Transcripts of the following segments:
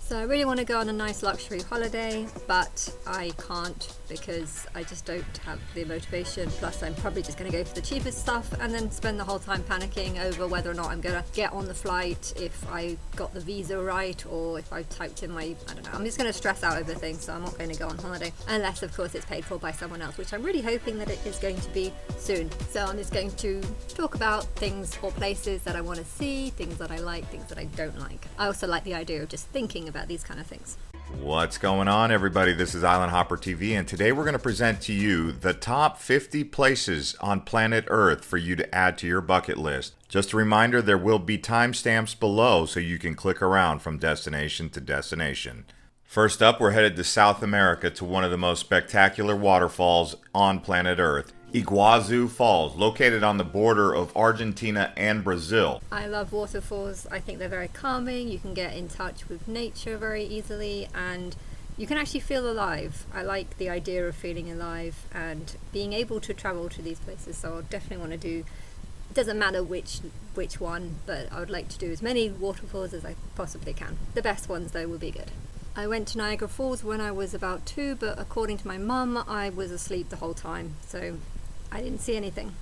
So I really want to go on a nice luxury holiday, but I can't because I just don't have the motivation. Plus I'm probably just going to go for the cheapest stuff and then spend the whole time panicking over whether or not I'm going to get on the flight, if I got the visa right, or if I typed in I don't know. I'm just going to stress out over things, so I'm not going to go on holiday. Unless of course it's paid for by someone else, which I'm really hoping that it is going to be soon. So I'm just going to talk about things or places that I want to see, things that I like, things that I don't like. I also like the idea of just thinking about these kind of things. What's going on, everybody? This is Island Hopper TV, and today we're going to present to you the top 50 places on planet Earth for you to add to your bucket list. Just a reminder, there will be timestamps below so you can click around from destination to destination. First up, we're headed to South America to one of the most spectacular waterfalls on planet Earth. Iguazu Falls, located on the border of Argentina and Brazil. I love waterfalls. I think they're very calming. You can get in touch with nature very easily and you can actually feel alive. I like the idea of feeling alive and being able to travel to these places, so I'll definitely want to do, it doesn't matter which one, but I would like to do as many waterfalls as I possibly can. The best ones though will be good. I went to Niagara Falls when I was about 2, but according to my mum, I was asleep the whole time, so I didn't see anything.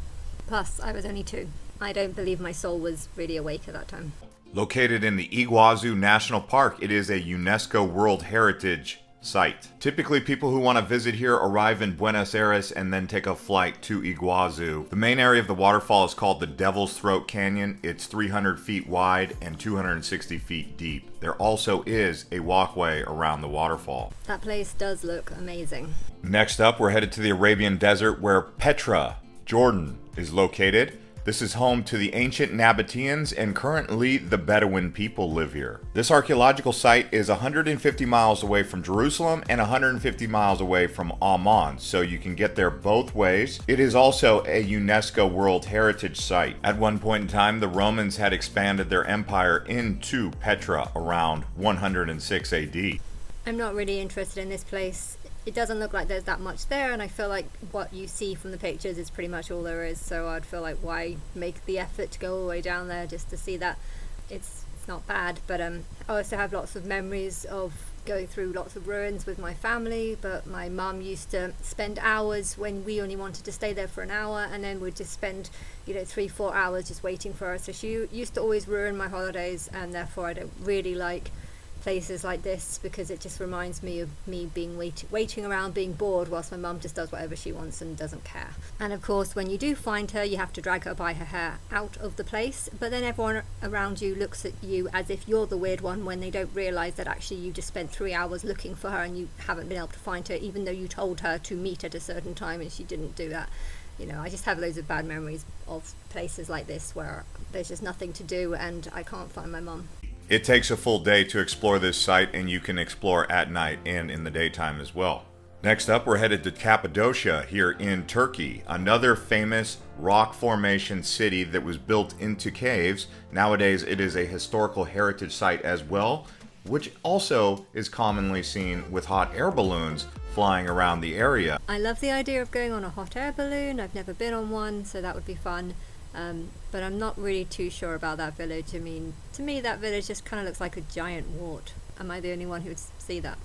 Plus, I was only 2. I don't believe my soul was really awake at that time. Located in the Iguazu National Park, it is a UNESCO World Heritage Site. Typically, people who want to visit here arrive in Buenos Aires and then take a flight to Iguazu. The main area of the waterfall is called the Devil's Throat Canyon. It's 300 feet wide and 260 feet deep. There also is a walkway around the waterfall. That place does look amazing. Next up, we're headed to the Arabian Desert where Petra, Jordan, is located. This is home to the ancient Nabateans, and currently the Bedouin people live here. This archaeological site is 150 miles away from Jerusalem and 150 miles away from Amman, so you can get there both ways. It is also a UNESCO World Heritage Site. At one point in time, the Romans had expanded their empire into Petra around 106 AD. I'm not really interested in this place. It doesn't look like there's that much there, and I feel like what you see from the pictures is pretty much all there is, so I'd feel like why make the effort to go all the way down there just to see that. It's not bad, but I also have lots of memories of going through lots of ruins with my family, but my mum used to spend hours when we only wanted to stay there for an hour, and then we'd just spend 3-4 hours just waiting for us. So she used to always ruin my holidays, and therefore I don't really like places like this because it just reminds me of me being waiting around, being bored whilst my mum just does whatever she wants and doesn't care. And of course, when you do find her, you have to drag her by her hair out of the place, but then everyone around you looks at you as if you're the weird one when they don't realise that actually you just spent 3 hours looking for her and you haven't been able to find her, even though you told her to meet at a certain time and she didn't do that. I just have loads of bad memories of places like this where there's just nothing to do and I can't find my mum. It takes a full day to explore this site, and you can explore at night and in the daytime as well. Next up, we're headed to Cappadocia here in Turkey, another famous rock formation city that was built into caves. Nowadays, it is a historical heritage site as well, which also is commonly seen with hot air balloons flying around the area. I love the idea of going on a hot air balloon. I've never been on one, so that would be fun. But I'm not really too sure about that village. I mean, to me that village just kind of looks like a giant wart. Am I the only one who would see that?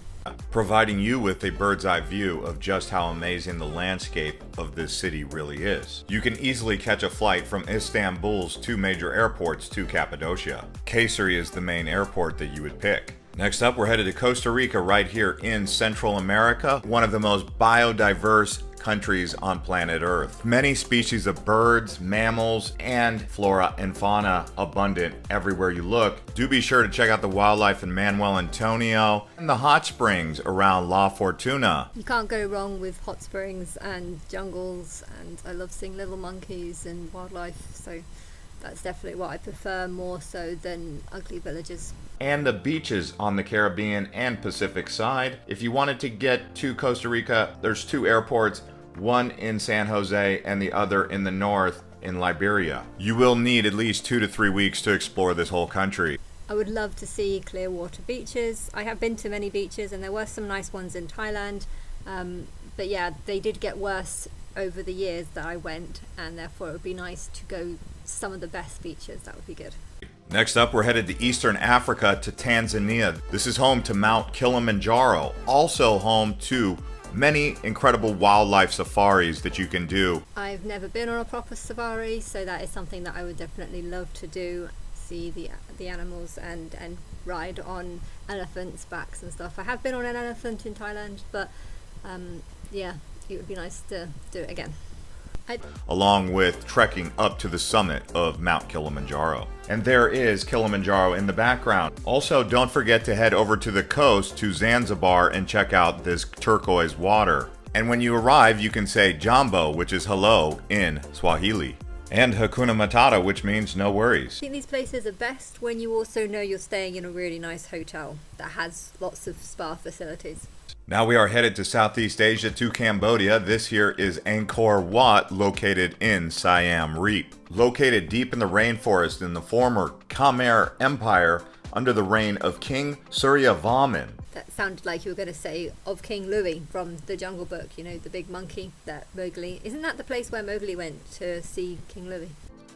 Providing you with a bird's eye view of just how amazing the landscape of this city really is. You can easily catch a flight from Istanbul's 2 major airports to Cappadocia. Kayseri is the main airport that you would pick. Next up, we're headed to Costa Rica right here in Central America, one of the most biodiverse countries on planet Earth. Many species of birds, mammals, and flora and fauna abundant everywhere you look. Do be sure to check out the wildlife in Manuel Antonio and the hot springs around La Fortuna. You can't go wrong with hot springs and jungles, and I love seeing little monkeys and wildlife, so that's definitely what I prefer more so than ugly villages. And the beaches on the Caribbean and Pacific side. If you wanted to get to Costa Rica, there's 2 airports, one in San Jose and the other in the north in Liberia. You will need at least 2 to 3 weeks to explore this whole country. I would love to see clear water beaches. I have been to many beaches and there were some nice ones in Thailand, but yeah, they did get worse over the years that I went, and therefore it would be nice to go some of the best beaches. That would be good. Next up, we're headed to Eastern Africa to Tanzania. This is home to Mount Kilimanjaro, also home to many incredible wildlife safaris that you can do. I've never been on a proper safari, so that is something that I would definitely love to do. See the animals and ride on elephants' backs and stuff. I have been on an elephant in Thailand, but yeah, it would be nice to do it again. Along with trekking up to the summit of Mount Kilimanjaro. And there is Kilimanjaro in the background. Also, don't forget to head over to the coast to Zanzibar and check out this turquoise water. And when you arrive, you can say Jambo, which is hello in Swahili. And Hakuna Matata, which means no worries. I think these places are best when you also know you're staying in a really nice hotel that has lots of spa facilities. Now we are headed to Southeast Asia to Cambodia. This here is Angkor Wat, located in Siam Reap. Located deep in the rainforest in the former Khmer Empire under the reign of King Suryavarman. That sounded like you were going to say of King Louis from the Jungle Book, you know, the big monkey that Mowgli... Isn't that the place where Mowgli went to see King Louis?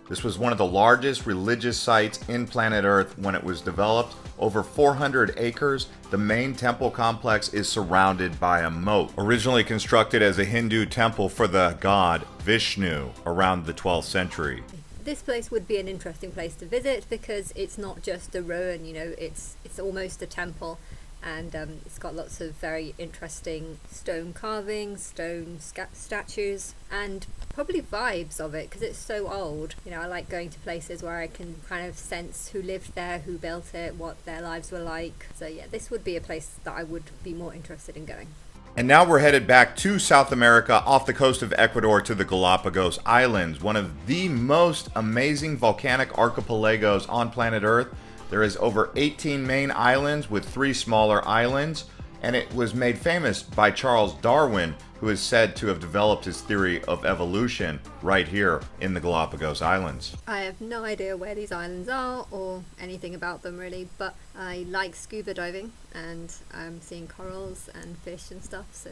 This was one of the largest religious sites in planet Earth when it was developed. Over 400 acres, the main temple complex is surrounded by a moat. Originally constructed as a Hindu temple for the god Vishnu around the 12th century. This place would be an interesting place to visit because it's not just a ruin, you know, it's almost a temple. And it's got lots of very interesting stone carvings, stone statues, and probably vibes of it because it's so old. You know, I like going to places where I can kind of sense who lived there, who built it, what their lives were like. So yeah, this would be a place that I would be more interested in going. And now we're headed back to South America off the coast of Ecuador to the Galapagos Islands, one of the most amazing volcanic archipelagos on planet Earth. There is over 18 main islands with 3 smaller islands, and it was made famous by Charles Darwin, who is said to have developed his theory of evolution right here in the Galapagos Islands. I have no idea where these islands are or anything about them really, but I like scuba diving and I'm seeing corals and fish and stuff, so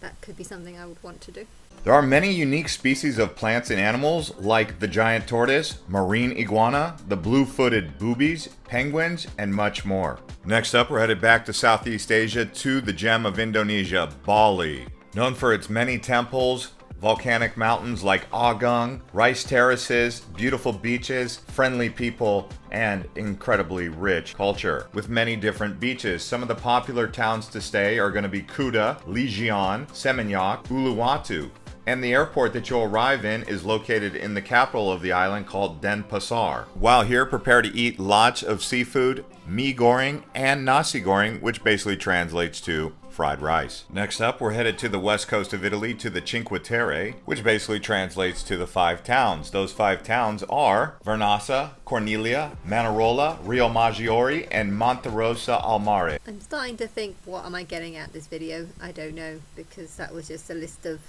that could be something I would want to do. There are many unique species of plants and animals like the giant tortoise, marine iguana, the blue-footed boobies, penguins, and much more. Next up, we're headed back to Southeast Asia to the gem of Indonesia, Bali. Known for its many temples, volcanic mountains like Agung, rice terraces, beautiful beaches, friendly people, and incredibly rich culture. With many different beaches, some of the popular towns to stay are going to be Kuta, Legion, Seminyak, Uluwatu. And the airport that you'll arrive in is located in the capital of the island called Denpasar. While here, prepare to eat lots of seafood, mee goreng, and nasi goreng, which basically translates to fried rice. Next up, we're headed to the west coast of Italy to the Cinque Terre, which basically translates to the 5 towns. Those 5 towns are Vernazza, Cornelia, Manarola, Rio Maggiore, and Monterosa al Mare. I'm starting to think, what am I getting at this video? I don't know, because that was just a list of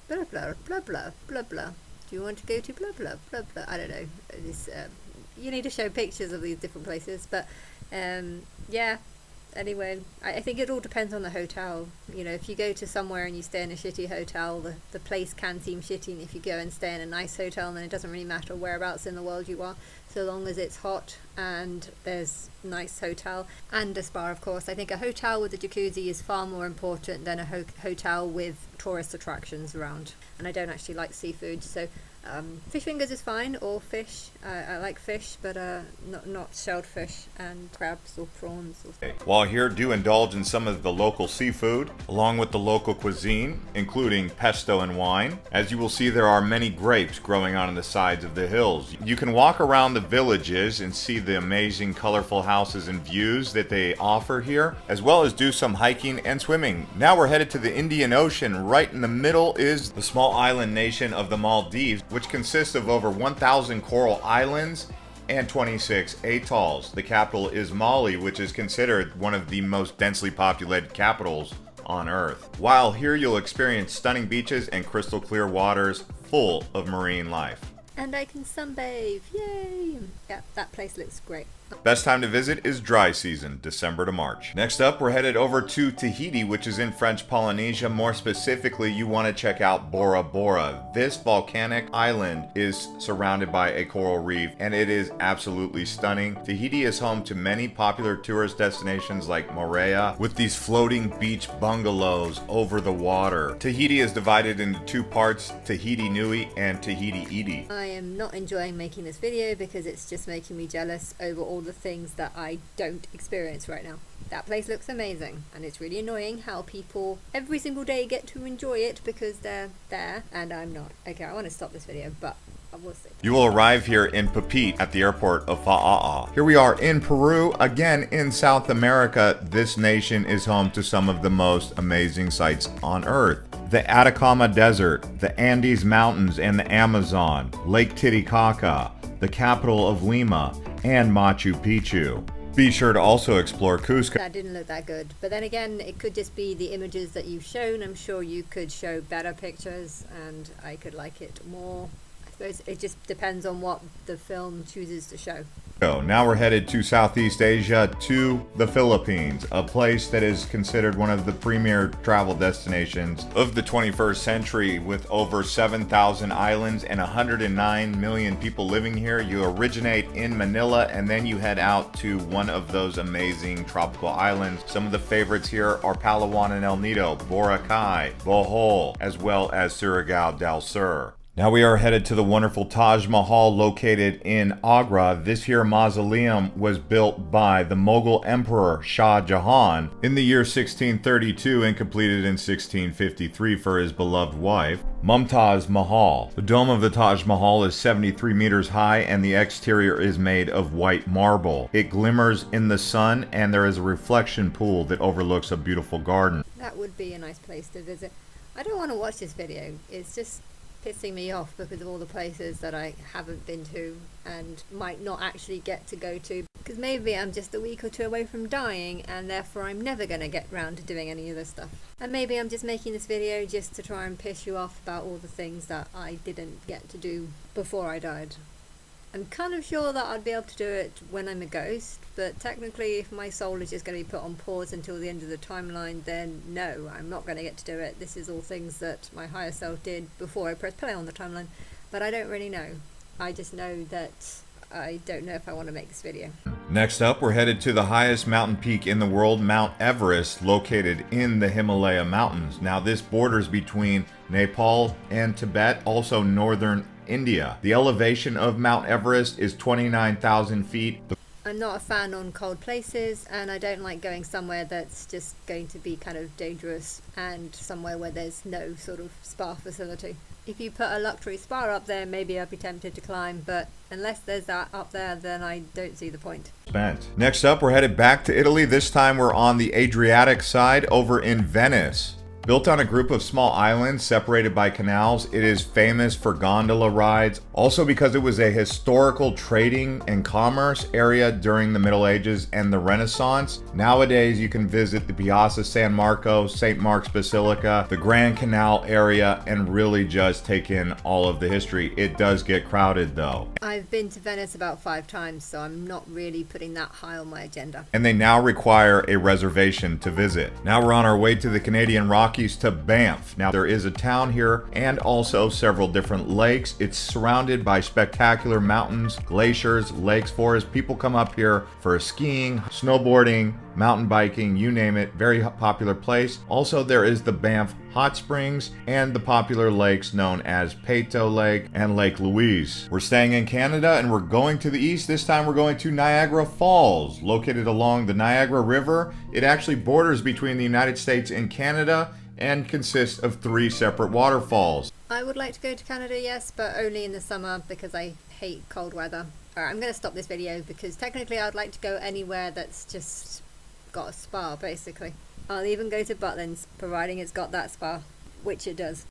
blah blah blah blah blah blah. Do you want to go to blah blah blah blah? I don't know. This, you need to show pictures of these different places, but yeah. Anyway, I think it all depends on the hotel. You know, if you go to somewhere and you stay in a shitty hotel, the place can seem shitty, and if you go and stay in a nice hotel, then it doesn't really matter whereabouts in the world you are, so long as it's hot and there's nice hotel and a spa, of course. I think a hotel with a jacuzzi is far more important than a hotel with tourist attractions around. And I don't actually like seafood, so fish fingers is fine, or fish. I like fish, but not shelled fish and crabs or prawns. While here, do indulge in some of the local seafood, along with the local cuisine, including pesto and wine. As you will see, there are many grapes growing on the sides of the hills. You can walk around the villages and see the amazing colorful houses and views that they offer here, as well as do some hiking and swimming. Now we're headed to the Indian Ocean. Right in the middle is the small island nation of the Maldives, which consists of over 1,000 coral islands and 26 atolls. The capital is Mali, which is considered one of the most densely populated capitals on Earth. While here, you'll experience stunning beaches and crystal clear waters full of marine life. And I can sunbathe, yay! Yeah, that place looks great. Best time to visit is dry season, December to March. Next up, we're headed over to Tahiti, which is in French Polynesia. More specifically, you want to check out Bora Bora. This volcanic island is surrounded by a coral reef, and it is absolutely stunning. Tahiti is home to many popular tourist destinations like Moorea, with these floating beach bungalows over the water. Tahiti is divided into two parts, Tahiti Nui and Tahiti Iti. I am not enjoying making this video because it's just making me jealous over all the things that I don't experience right now. That place looks amazing, and it's really annoying how people every single day get to enjoy it because they're there and I'm not. Okay, I want to stop this video, but I will see. You will arrive here in Papeete at the airport of Fa'a'a. Here we are in Peru, again in South America. This nation is home to some of the most amazing sights on Earth. The Atacama Desert, the Andes Mountains and the Amazon, Lake Titicaca, the capital of Lima, and Machu Picchu. Be sure to also explore Cusco. That didn't look that good, but then again, it could just be the images that you've shown. I'm sure you could show better pictures and I could like it more. I suppose it just depends on what the film chooses to show. Now we're headed to Southeast Asia, to the Philippines, a place that is considered one of the premier travel destinations of the 21st century. With over 7,000 islands and 109 million people living here. You originate in Manila and then you head out to one of those amazing tropical islands. Some of the favorites here are Palawan and El Nido, Boracay, Bohol, as well as Surigao del Sur. Now we are headed to the wonderful Taj Mahal located in Agra. This here mausoleum was built by the Mughal Emperor Shah Jahan in the year 1632 and completed in 1653 for his beloved wife, Mumtaz Mahal. The dome of the Taj Mahal is 73 meters high and the exterior is made of white marble. It glimmers in the sun and there is a reflection pool that overlooks a beautiful garden. That would be a nice place to visit. I don't want to watch this video. It's just pissing me off because of all the places that I haven't been to and might not actually get to go to, because maybe I'm just a week or two away from dying and therefore I'm never going to get round to doing any of this stuff. And maybe I'm just making this video just to try and piss you off about all the things that I didn't get to do before I died. I'm kind of sure that I'd be able to do it when I'm a ghost, but technically if my soul is just going to be put on pause until the end of the timeline, then no, I'm not going to get to do it. This is all things that my higher self did before I pressed play on the timeline, but I don't really know. I just know that I don't know if I want to make this video. Next up, we're headed to the highest mountain peak in the world, Mount Everest, located in the Himalaya Mountains. Now this borders between Nepal and Tibet, also northern India. The elevation of Mount Everest is 29,000 feet. I'm not a fan on cold places, and I don't like going somewhere that's just going to be kind of dangerous and somewhere where there's no sort of spa facility. If you put a luxury spa up there, maybe I'd be tempted to climb, but unless there's that up there, then I don't see the point. Next up, we're headed back to Italy. This time we're on the Adriatic side over in Venice. Built on a group of small islands separated by canals, it is famous for gondola rides, also because it was a historical trading and commerce area during the Middle Ages and the Renaissance. Nowadays, you can visit the Piazza San Marco, St. Mark's Basilica, the Grand Canal area, and really just take in all of the history. It does get crowded though. I've been to Venice about 5 times, so I'm not really putting that high on my agenda. And they now require a reservation to visit. Now we're on our way to the Canadian Rockies, to Banff. Now there is a town here and also several different lakes. It's surrounded by spectacular mountains, glaciers, lakes, forests. People come up here for skiing, snowboarding, mountain biking, you name it. Very popular place. Also there is the Banff Hot Springs and the popular lakes known as Peyto Lake and Lake Louise. We're staying in Canada and we're going to the east. This time we're going to Niagara Falls, located along the Niagara River. It actually borders between the United States and Canada and consists of 3 separate waterfalls. I would like to go to Canada, yes, but only in the summer because I hate cold weather. Alright, I'm going to stop this video because technically I'd like to go anywhere that's just got a spa, basically. I'll even go to Butlins, providing it's got that spa, which it does.